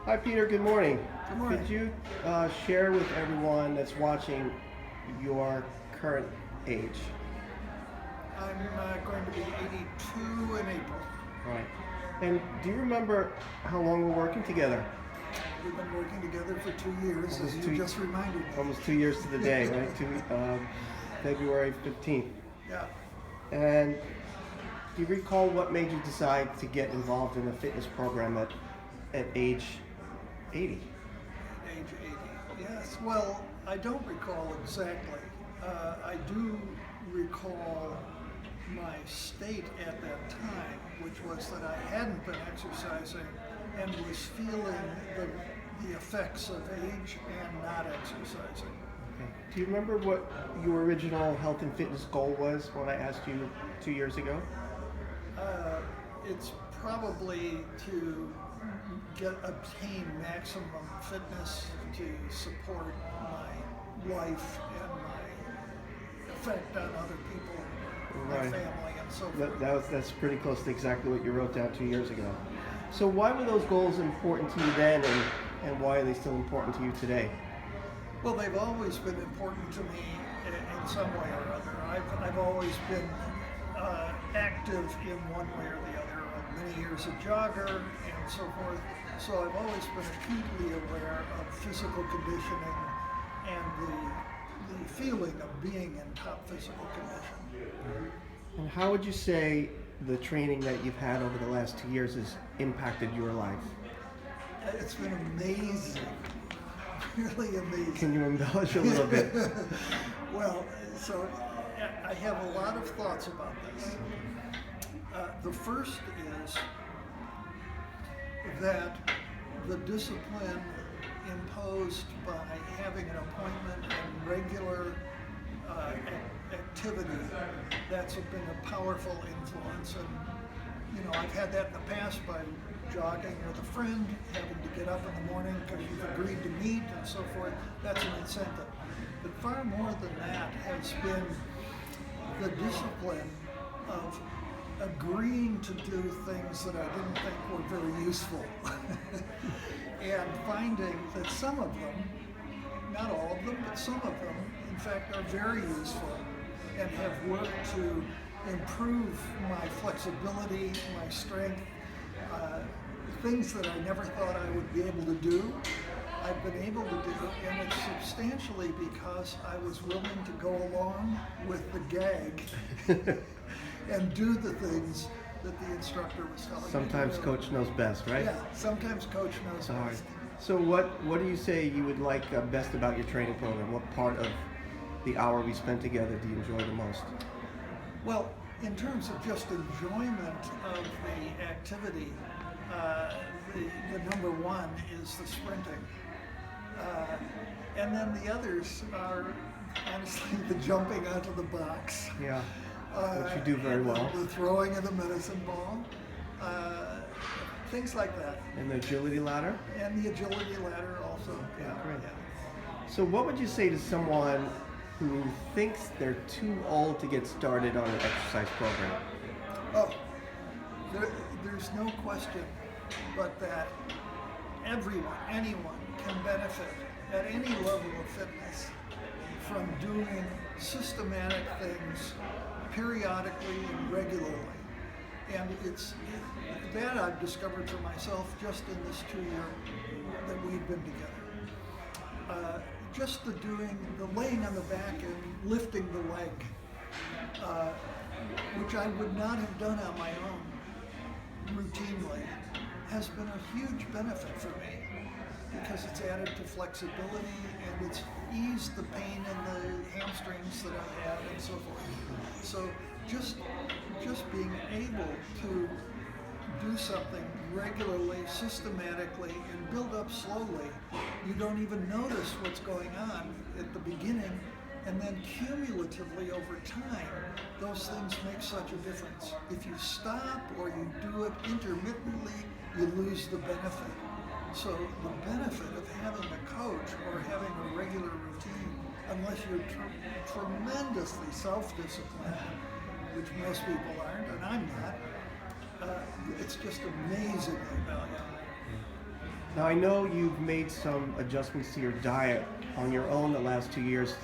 Hi, Peter. Good morning. Good morning. Could you share with everyone that's watching your current age? I'm going to be 82 in April. Right. And do you remember how long we're working together? We've been working together for 2 years, as you just reminded me. Almost 2 years to the day, right? February 15th. Yeah. And do you recall what made you decide to get involved in a fitness program at age 80? Age 80. Yes. Well, I don't recall exactly. I do recall my state at that time, which was that I hadn't been exercising and was feeling the effects of age and not exercising. Okay. Do you remember what your original health and fitness goal was when I asked you 2 years ago? It's probably to obtain maximum fitness to support my life and my effect on other people, my Right. family, and so forth. That's pretty close to exactly what you wrote down 2 years ago. So why were those goals important to you then, and why are they still important to you today? Well, they've always been important to me in some way or other. I've always been active in one way or the other. Many years a jogger and so forth. So I've always been acutely aware of physical conditioning and the feeling of being in top physical condition. And how would you say the training that you've had over the last 2 years has impacted your life? It's been amazing, really amazing. Can you embellish a little bit? Well, so I have a lot of thoughts about this. The first is that the discipline imposed by having an appointment and regular activity, that's been a powerful influence. And, I've had that in the past by jogging with a friend, having to get up in the morning because you've agreed to meet and so forth. That's an incentive. But far more than that has been the discipline of agreeing to do things that I didn't think were very useful and finding that some of them, not all of them, but some of them, in fact, are very useful and have worked to improve my flexibility, my strength, things that I never thought I would be able to do. I've been able to do, and it's substantially because I was willing to go along with the gag and do the things that the instructor was telling me. Sometimes coach knows best, right? Yeah, sometimes coach knows All right. best. So what do you say you would like best about your training program? What part of the hour we spent together do you enjoy the most? Well, in terms of just enjoyment of the activity, the number one is the sprinting. And then the others are honestly the jumping onto the box. Yeah, which you do very and well. The throwing of the medicine ball, things like that. And the agility ladder? And the agility ladder also. Yeah, great. So what would you say to someone who thinks they're too old to get started on an exercise program? Oh, there's no question but that anyone can benefit at any level of fitness from doing systematic things periodically and regularly. And that I've discovered for myself just in this 2 year that we've been together. Just the laying on the back and lifting the leg, which I would not have done on my own routinely, has been a huge benefit for me because it's added to flexibility and it's eased the pain in the hamstrings that I had and so forth. So just being able to do something regularly, systematically, and build up slowly, you don't even notice what's going on at the beginning, and then cumulatively over time, those things make such a difference. If you stop or you do it intermittently, you lose the benefit. So the benefit of having a coach or having a regular routine, unless you're tremendously self-disciplined, which most people aren't, and I'm not, it's just amazingly valuable. Now I know you've made some adjustments to your diet on your own the last 2 years.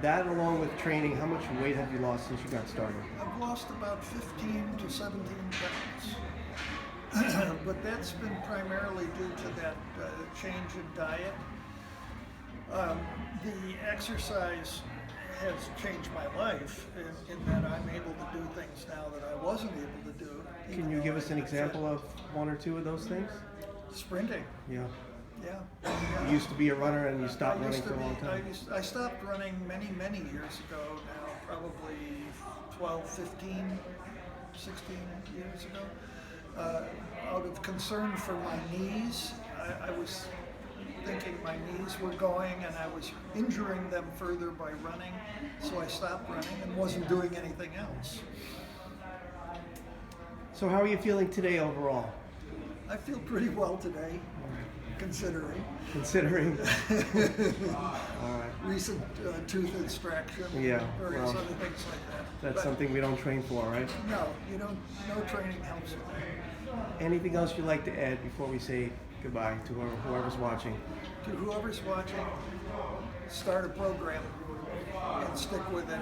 That along with training, how much weight have you lost since you got started? I've lost about 15 to 17 pounds, but that's been primarily due to that change in diet. The exercise has changed my life in that I'm able to do things now that I wasn't able to do. Can you give us an example of one or two of those things? Sprinting. Yeah. Yeah. You used to be a runner and you stopped I running used for to a long be- time. I stopped running many years ago now, probably 12, 15, 16 years ago. Out of concern for my knees, I was thinking my knees were going and I was injuring them further by running, so I stopped running and wasn't doing anything else. So how are you feeling today overall? I feel pretty well today, considering Considering. All right. recent tooth extraction, Yeah, various well, other things like that. That's But something we don't train for, right? no, you don't. No training helps with that. Anything else you'd like to add before we say goodbye to whoever's watching? To whoever's watching, start a program and stick with it,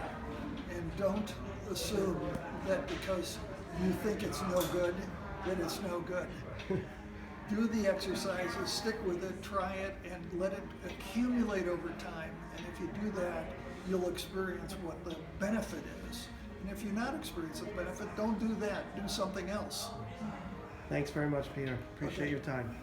and don't assume that because you think it's no good, that it's no good. Do the exercises, stick with it, try it, and let it accumulate over time. And if you do that, you'll experience what the benefit is. And if you're not experiencing the benefit, don't do that. Do something else. Thanks very much, Peter. Appreciate Okay. your time.